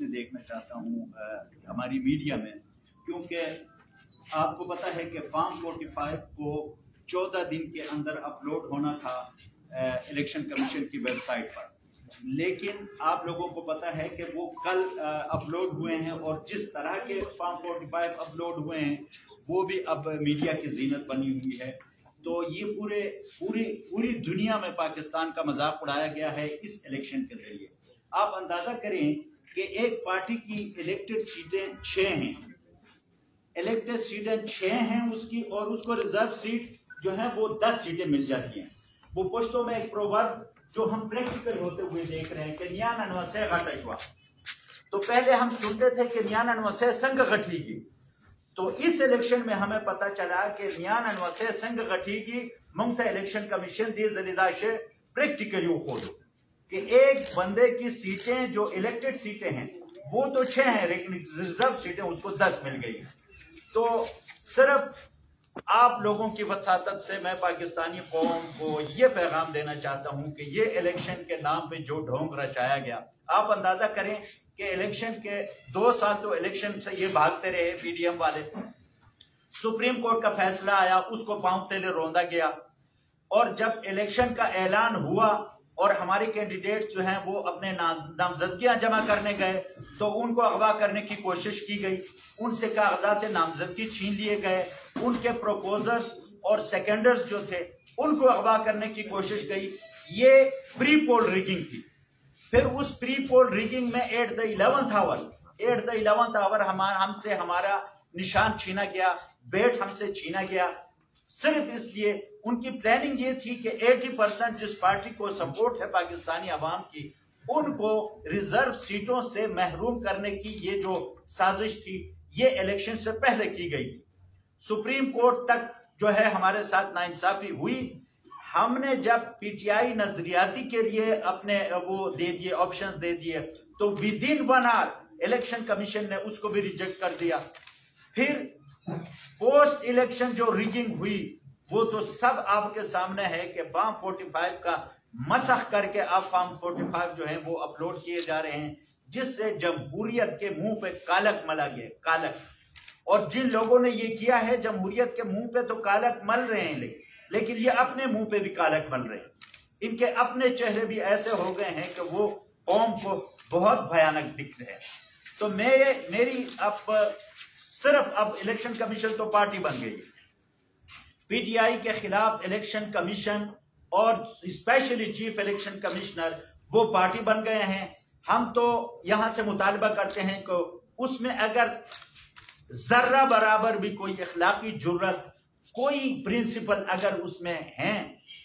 میں دیکھنا چاہتا ہوں ہماری میڈیا میں، کیونکہ آپ کو پتہ ہے کہ فارم 45 کو 14 دن کے اندر اپلوڈ ہونا تھا الیکشن کمیشن کی ویب سائٹ پر، لیکن آپ لوگوں کو پتہ ہے کہ وہ کل اپلوڈ ہوئے ہیں، اور جس طرح کے فارم 45 اپلوڈ ہوئے ہیں وہ بھی اب میڈیا کی زینت بنی ہوئی ہے۔ تو یہ پوری دنیا میں پاکستان کا مذاق اڑایا گیا ہے اس الیکشن کے ذریعے۔ آپ اندازہ کریں کہ ایک پارٹی کی الیکٹڈ سیٹیں 6 ہیں، الیکٹڈ سیٹیں 6 ہیں اس کی، اور اس کو ریزرو سیٹ جو ہیں وہ 10 سیٹیں مل جاتی ہیں۔ وہ پشتوں میں ایک پروورب جو ہم پریکٹیکل ہوتے ہوئے دیکھ رہے ہیں کہ نیان انوسے غٹشوا، تو پہلے ہم سنتے تھے کہ نیان انوسے سنگ غٹھی کی، تو اس الیکشن میں ہمیں پتہ چلا کہ نیان انوسے سنگ غٹھی کی منگتا الیکشن کمیشن دی زلیداشے پریکٹیکلی خود کہ ایک بندے کی سیٹیں جو الیکٹڈ سیٹیں ہیں وہ تو 6 ہیں، لیکن ریزرو سیٹیں اس کو 10 مل گئی ہیں۔ تو صرف آپ لوگوں کی وساطت سے میں پاکستانی قوم کو یہ پیغام دینا چاہتا ہوں کہ یہ الیکشن کے نام پہ جو ڈھونگ رچایا گیا، آپ اندازہ کریں کہ الیکشن کے 2 سال تو الیکشن سے یہ بھاگتے رہے پی ڈی ایم والے، سپریم کورٹ کا فیصلہ آیا اس کو پاؤں تلے روندا گیا، اور جب الیکشن کا اعلان ہوا اور ہمارے کینڈیڈیٹس جو ہیں وہ اپنے نامزدگیاں جمع کرنے گئے تو ان کو اغوا کرنے کی کوشش کی گئی، ان سے کاغذات نامزدگی چھین لیے گئے، ان کے پروپوزرز اور سیکنڈرز جو تھے ان کو اغوا کرنے کی کوشش گئی۔ یہ پری پول ریگنگ تھی۔ پھر اس پری پول ریگنگ میں ایٹ دا 11th آور ہم سے ہمارا نشان چھینا گیا، بیٹ ہم سے چھینا گیا، صرف اس لیے ان کی پلاننگ یہ تھی کہ 80% جس پارٹی کو سپورٹ ہے پاکستانی عوام کی ان کو ریزرو سیٹوں سے محروم کرنے کی یہ جو سازش تھی یہ الیکشن سے پہلے کی گئی تھی۔ سپریم کورٹ تک جو ہے ہمارے ساتھ ناانصافی ہوئی۔ ہم نے جب پی ٹی آئی نظریاتی کے لیے اپنے وہ دے دیے آپشنز دے دیے تو ودن 1 آور الیکشن کمیشن نے اس کو بھی ریجیکٹ کر دیا۔ پھر پوسٹ الیکشن جو ریگنگ ہوئی وہ تو سب آپ کے سامنے ہے کہ فارم 45 کا مسخ کر کے اب فارم 45 جو ہیں وہ اپلوڈ کیے جا رہے ہیں، جس سے جمہوریت کے منہ پہ کالک ملا گیا، کالک۔ اور جن لوگوں نے یہ کیا ہے جمہوریت کے منہ پہ تو کالک مل رہے ہیں، لیکن یہ اپنے منہ پہ بھی کالک مل رہے ہیں۔ ان کے اپنے چہرے بھی ایسے ہو گئے ہیں کہ وہ قوم کو بہت بھیانک دکھ رہے ہیں۔ تو میری صرف اب الیکشن کمیشن تو پارٹی بن گئی، پی ٹی آئی کے خلاف الیکشن کمیشن اور اسپیشلی چیف الیکشن کمشنر وہ پارٹی بن گئے ہیں۔ ہم تو یہاں سے مطالبہ کرتے ہیں کہ اس میں اگر ذرہ برابر بھی کوئی اخلاقی جرت، کوئی پرنسپل اگر اس میں ہیں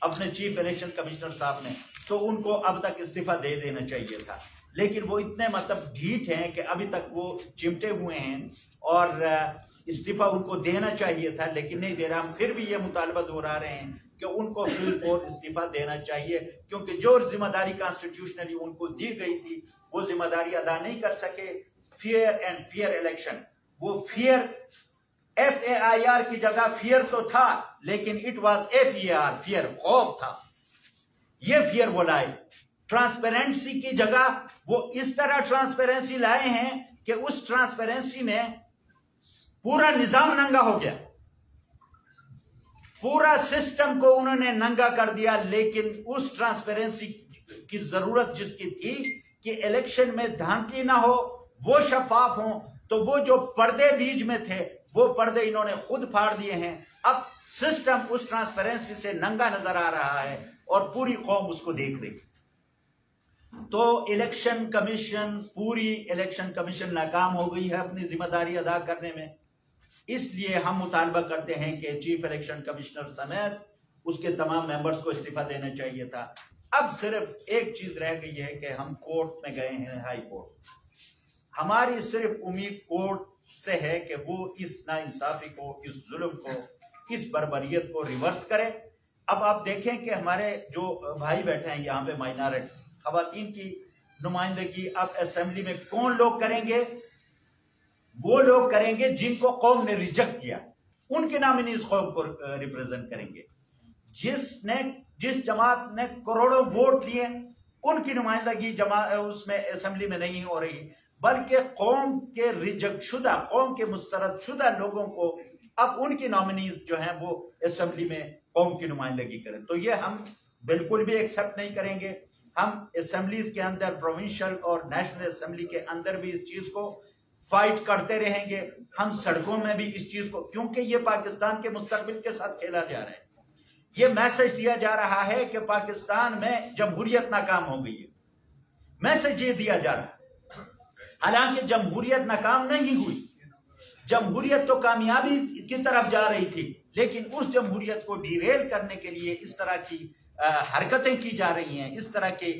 اپنے چیف الیکشن کمشنر صاحب نے، تو ان کو اب تک استعفیٰ دے دینا چاہیے تھا، لیکن وہ اتنے ڈھیٹ ہیں کہ ابھی تک وہ چمٹے ہوئے ہیں، اور استعفیٰ ان کو دینا چاہیے تھا لیکن نہیں دے رہا۔ ہم پھر بھی یہ مطالبہ دہرا رہے ہیں کہ ان کو فل فور استعفیٰ دینا چاہیے، کیونکہ جو ذمہ داری کانسٹیٹیوشنلی ان کو دی گئی تھی وہ ذمہ داری ادا نہیں کر سکے۔ فیئر الیکشن، وہ فیئر FAIR کی جگہ فیئر تو تھا لیکن اٹ واز FER، فیئر، خوف تھا، یہ فیئر وہ لائے۔ ٹرانسپیرنسی کی جگہ وہ اس طرح ٹرانسپیرنسی لائے ہیں کہ اس ٹرانسپیرنسی میں پورا نظام ننگا ہو گیا، پورا سسٹم کو انہوں نے ننگا کر دیا۔ لیکن اس ٹرانسپیرنسی کی ضرورت جس کی تھی کہ الیکشن میں دھاندلی نہ ہو، وہ شفاف ہوں، تو وہ جو پردے بیچ میں تھے وہ پردے انہوں نے خود پھاڑ دیے ہیں۔ اب سسٹم اس ٹرانسپیرنسی سے ننگا نظر آ رہا ہے اور پوری قوم اس کو دیکھ رہی۔ تو الیکشن کمیشن، پوری الیکشن کمیشن ناکام ہو گئی ہے اپنی ذمہ داری ادا کرنے میں۔ اس لیے ہم مطالبہ کرتے ہیں کہ چیف الیکشن کمشنر سمیت اس کے تمام ممبرز کو استعفیٰ دینا چاہیے تھا۔ اب صرف ایک چیز رہ گئی ہے کہ ہم کورٹ میں گئے ہیں، ہائی کورٹ۔ ہماری صرف امید کورٹ سے ہے کہ وہ اس ناانصافی کو، اس ظلم کو، اس بربریت کو ریورس کرے۔ اب آپ دیکھیں کہ ہمارے جو بھائی بیٹھے ہیں یہاں پہ مائنارٹی خواتین کی نمائندگی اب اسمبلی میں کون لوگ کریں گے؟ وہ لوگ کریں گے جن کو قوم نے ریجیکٹ کیا، ان کے نامینیز قوم کو ریپرزینٹ کریں گے۔ جس جماعت نے کروڑوں ووٹ لیے ان کی نمائندگی اس میں اسمبلی میں نہیں ہو رہی، بلکہ قوم کے ریجیکٹ شدہ، قوم کے مسترد شدہ لوگوں کو اب ان کی نامنیز جو ہیں وہ اسمبلی میں قوم کی نمائندگی کریں. تو یہ ہم بالکل بھی ایکسپٹ نہیں کریں گے. ہم اسمبلیز کے اندر، پروونشل اور نیشنل اسمبلی کے اندر بھی اس چیز کو فائٹ کرتے رہیں گے. ہم سڑکوں میں بھی اس چیز کو، کیونکہ یہ پاکستان کے مستقبل کے ساتھ کھیلا جا رہا ہے. یہ میسج دیا جا رہا ہے کہ پاکستان میں جمہوریت ناکام ہو گئی ہے. میسج یہ دیا جا رہا ہے، حالانکہ جمہوریت ناکام نہیں ہوئی. جمہوریت تو کامیابی کی طرف جا رہی تھی، لیکن اس جمہوریت کو ڈیریل کرنے کے لیے اس طرح کی حرکتیں کی جا رہی ہیں، اس طرح کی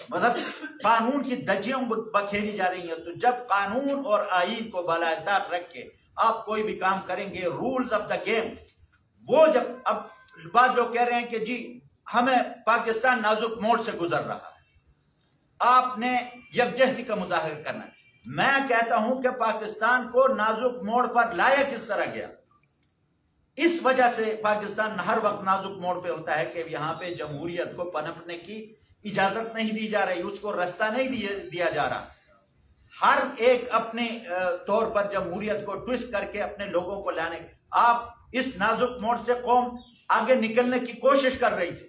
مطلب قانون کی دھجیاں بکھیری جا رہی ہیں. تو جب قانون اور آئین کو بالائے طاق رکھ کے آپ کوئی بھی کام کریں گے، رولز آف دا گیم، وہ جب اب بعض لوگ کہہ رہے ہیں کہ جی ہمیں پاکستان نازک موڑ سے گزر رہا ہے، آپ نے یکجہتی کا مظاہرہ کرنا ہے. میں کہتا ہوں کہ پاکستان کو نازک موڑ پر لایا کس طرح گیا. اس وجہ سے پاکستان ہر وقت نازک موڑ پہ ہوتا ہے کہ یہاں پہ جمہوریت کو پنپنے کی اجازت نہیں دی جا رہی، اس کو رستہ نہیں دیا جا رہا. ہر ایک اپنے طور پر جمہوریت کو ٹوسٹ کر کے اپنے لوگوں کو لانے. آپ اس نازک موڑ سے قوم آگے نکلنے کی کوشش کر رہی تھی.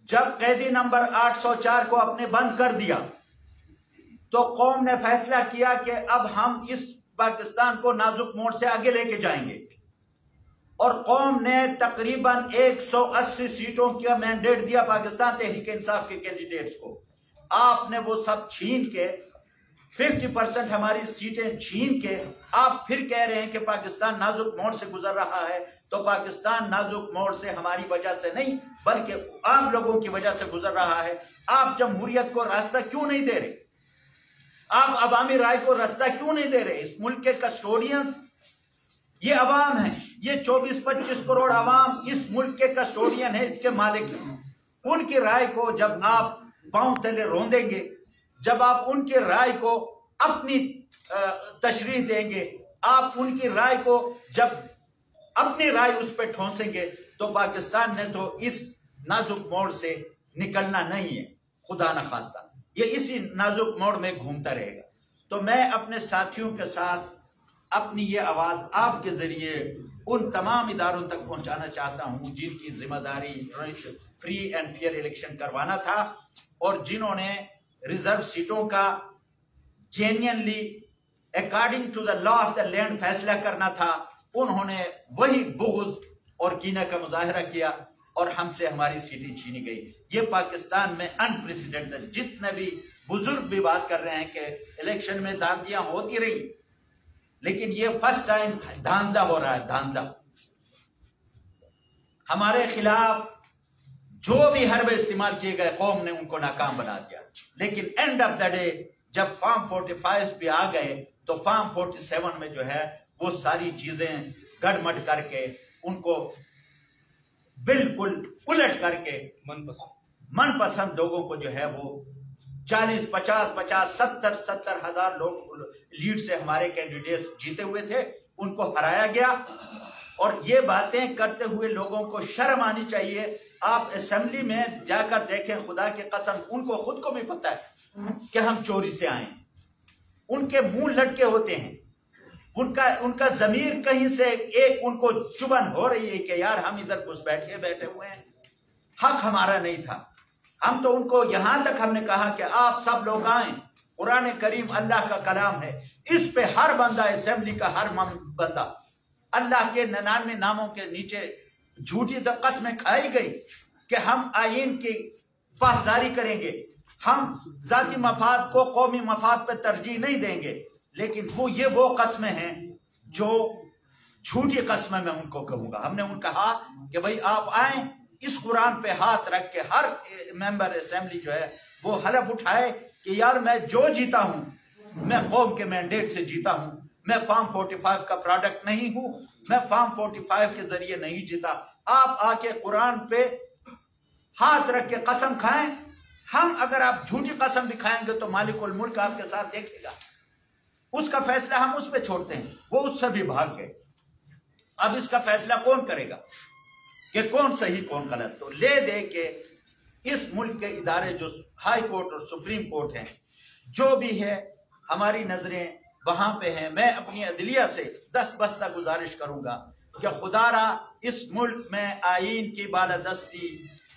جب قیدی نمبر 804 کو اپنے بند کر دیا تو قوم نے فیصلہ کیا کہ اب ہم اس پاکستان کو نازک موڑ سے آگے لے کے جائیں گے، اور قوم نے تقریباً 180 سیٹوں کا مینڈیٹ دیا پاکستان تحریک انصاف کے کینڈیڈیٹس کو. آپ نے وہ سب چھین کے 50% ہماری سیٹیں چھین کے آپ پھر کہہ رہے ہیں کہ پاکستان نازک موڑ سے گزر رہا ہے. تو پاکستان نازک موڑ سے ہماری وجہ سے نہیں بلکہ آپ لوگوں کی وجہ سے گزر رہا ہے. آپ جمہوریت کو راستہ کیوں نہیں دے رہے؟ آپ عوامی رائے کو راستہ کیوں نہیں دے رہے؟ اس ملک کے کسٹوڈینز یہ عوام ہیں، یہ 24-25 کروڑ عوام اس ملک کے کسٹوڈین ہیں، اس کے مالک ہیں. ان کی رائے کو جب آپ پاؤں تلے روندیں گے، جب آپ ان کی رائے کو اپنی تشریح دیں گے، آپ ان کی رائے کو جب اپنی رائے اس پہ ٹھونسیں گے، تو پاکستان نے تو اس نازک موڑ سے نکلنا نہیں ہے، خدا نخواستہ یہ اسی نازک موڑ میں گھومتا رہے گا. تو میں اپنے ساتھیوں کے ساتھ اپنی یہ آواز آپ کے ذریعے ان تمام اداروں تک پہنچانا چاہتا ہوں جن کی ذمہ داری فری اینڈ فیئر الیکشن کروانا تھا، اور جنہوں نے ریزرو سیٹوں کا genuinely according to the law of the land فیصلہ کرنا تھا. انہوں نے وہی بغض اور کینہ کا مظاہرہ کیا اور ہم سے ہماری سیٹیں چھینی گئی. یہ پاکستان میں انپریسیڈنٹڈ. جتنے بھی بزرگ بھی بات کر رہے ہیں کہ الیکشن میں دھاندلیاں ہوتی رہی، لیکن یہ فرسٹ ٹائم دھاندلا ہو رہا ہے. دھاندلا ہمارے خلاف جو بھی حربے استعمال کیے گئے، قوم نے ان کو ناکام بنا دیا. لیکن اینڈ آف دا ڈے جب فارم 45 پہ آ گئے تو فارم 47 میں جو ہے وہ ساری چیزیں گڑمٹ کر کے ان کو بالکل الٹ کر کے من پسند لوگوں کو جو ہے وہ 40 50 70 ہزار لوگ لیڈ سے ہمارے کینڈیڈیٹ جیتے ہوئے تھے، ان کو ہرایا گیا. اور یہ باتیں کرتے ہوئے لوگوں کو شرم آنی چاہیے. آپ اسمبلی میں جا کر دیکھیں، خدا کی قسم ان کو خود کو بھی پتہ ہے کہ ہم چوری سے آئے ہیں. ان کے منہ لٹکے ہوتے ہیں، ان کا ضمیر کہیں سے ایک ان کو چبن ہو رہی ہے کہ یار ہم ادھر گھس بیٹھے ہوئے ہیں، حق ہمارا نہیں تھا. ہم تو ان کو یہاں تک ہم نے کہا کہ آپ سب لوگ آئیں، قرآن کریم اللہ کا کلام ہے، اس پہ ہر بندہ، اسمبلی کا ہر بندہ اللہ کے 99 ناموں کے نیچے جھوٹی قسمیں کھائی گئی کہ ہم آئین کی پاسداری کریں گے، ہم ذاتی مفاد کو قومی مفاد پہ ترجیح نہیں دیں گے. لیکن وہ قسمیں ہیں جو جھوٹی قسمیں میں ان کو کہوں گا. ہم نے ان کہا کہ بھئی آپ آئیں، اس قرآن پہ ہاتھ رکھ کے ہر ممبر اسمبلی جو ہے وہ حلف اٹھائے کہ یار میں جو جیتا ہوں میں قوم کے مینڈیٹ سے جیتا ہوں، میں فارم 45 کا پروڈکٹ نہیں ہوں، میں فارم 45 کے ذریعے نہیں جیتا. آپ آ کے قرآن پہ ہاتھ رکھ کے قسم کھائیں. ہم اگر آپ جھوٹی قسم بھی کھائیں گے تو مالک الملک آپ کے ساتھ دیکھے گا، اس کا فیصلہ ہم اس پہ چھوڑتے ہیں. وہ اس سے بھی بھاگ گئے. اب اس کا فیصلہ کون کرے گا کہ کون صحیح کون غلط؟ تو لے دے کے اس ملک کے ادارے جو ہائی کورٹ اور سپریم کورٹ ہیں، جو بھی ہے ہماری نظریں وہاں پہ ہیں. میں اپنی عدلیہ سے دست بستہ گزارش کروں گا کہ خدا را اس ملک میں آئین کی بالادستی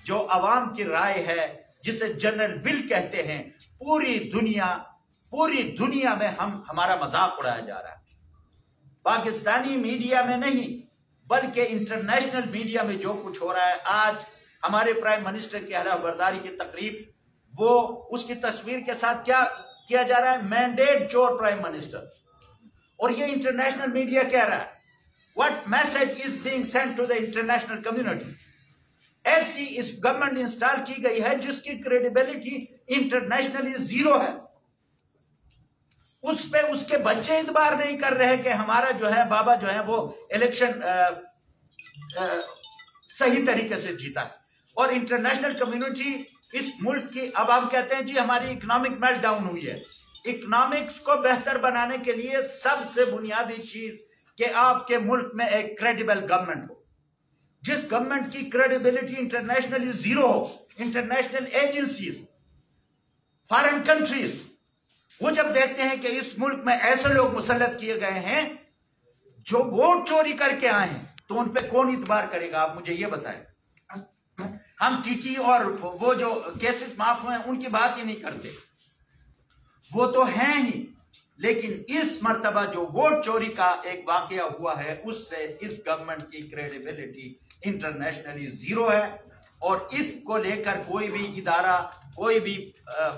جو عوام کی رائے ہے جسے جنرل ول کہتے ہیں، پوری دنیا میں ہمارا مذاق اڑایا جا رہا ہے. پاکستانی میڈیا میں نہیں بلکہ انٹرنیشنل میڈیا میں جو کچھ ہو رہا ہے. آج ہمارے پرائم منسٹر کی حلف برداری کی تقریب، وہ اس کی تصویر کے ساتھ کیا کیا جا رہا ہے؟ مینڈیٹ چور پرائم منسٹر. اور یہ انٹرنیشنل میڈیا کہہ رہا ہے what message is being sent to the international community. ایسی اس گورنمنٹ انسٹال کی گئی ہے جس کی کریڈیبلٹی انٹرنیشنلی زیرو ہے. اس پہ اس کے بچے اعتبار نہیں کر رہے کہ ہمارا جو ہے بابا جو ہے وہ الیکشن صحیح طریقے سے جیتا ہے. اور انٹرنیشنل کمیونٹی اس ملک کی، اب ہم کہتے ہیں جی ہماری اکنامک میلٹ ڈاؤن ہوئی ہے. اکنامکس کو بہتر بنانے کے لیے سب سے بنیادی چیز کہ آپ کے ملک میں ایک کریڈیبل گورنمنٹ ہو، جس گورنمنٹ کی کریڈیبلٹی انٹرنیشنلی زیرو ہو. انٹرنیشنل ایجنسیز، فارن کنٹریز، وہ جب دیکھتے ہیں کہ اس ملک میں ایسے لوگ مسلط کیے گئے ہیں جو ووٹ چوری کر کے آئے ہیں، تو ان پہ کون اعتبار کرے گا؟ آپ مجھے یہ بتائیں. ہم ٹی اور وہ جو کیسز معاف ہوئے ہیں ان کی بات ہی نہیں کرتے، وہ تو ہیں ہی. لیکن اس مرتبہ جو ووٹ چوری کا ایک واقعہ ہوا ہے، اس سے اس گورنمنٹ کی کریڈیبلٹی انٹرنیشنلی زیرو ہے. اور اس کو لے کر کوئی بھی ادارہ، کوئی بھی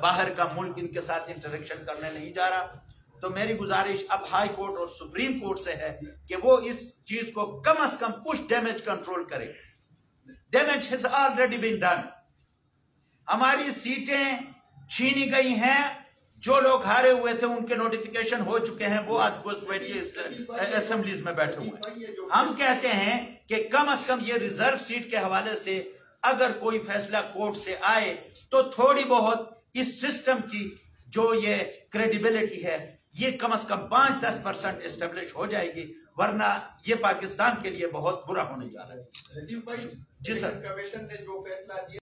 باہر کا ملک ان کے ساتھ انٹریکشن کرنے نہیں جا رہا. تو میری گزارش اب ہائی کورٹ اور سپریم کورٹ سے ہے کہ وہ اس چیز کو کم از کم پش ڈیمیج کنٹرول کرے. Damage has already been done. ہماری سیٹیں چھینی گئی ہیں، جو لوگ ہارے ہوئے تھے ان کے نوٹیفیکیشن ہو چکے ہیں، وہ آج اسمبلیز میں بیٹھے ہوئے ہیں. ہم کہتے ہیں کہ کم از کم یہ ریزرو سیٹ کے حوالے سے اگر کوئی فیصلہ کورٹ سے آئے تو تھوڑی بہت اس سسٹم کی جو یہ کریڈیبلٹی ہے یہ کم از کم 5-10% اسٹیبلش ہو جائے گی، ورنہ یہ پاکستان کے لیے بہت برا ہونے جا رہا ہے. جی سر، کمیشن نے جو فیصلہ دیا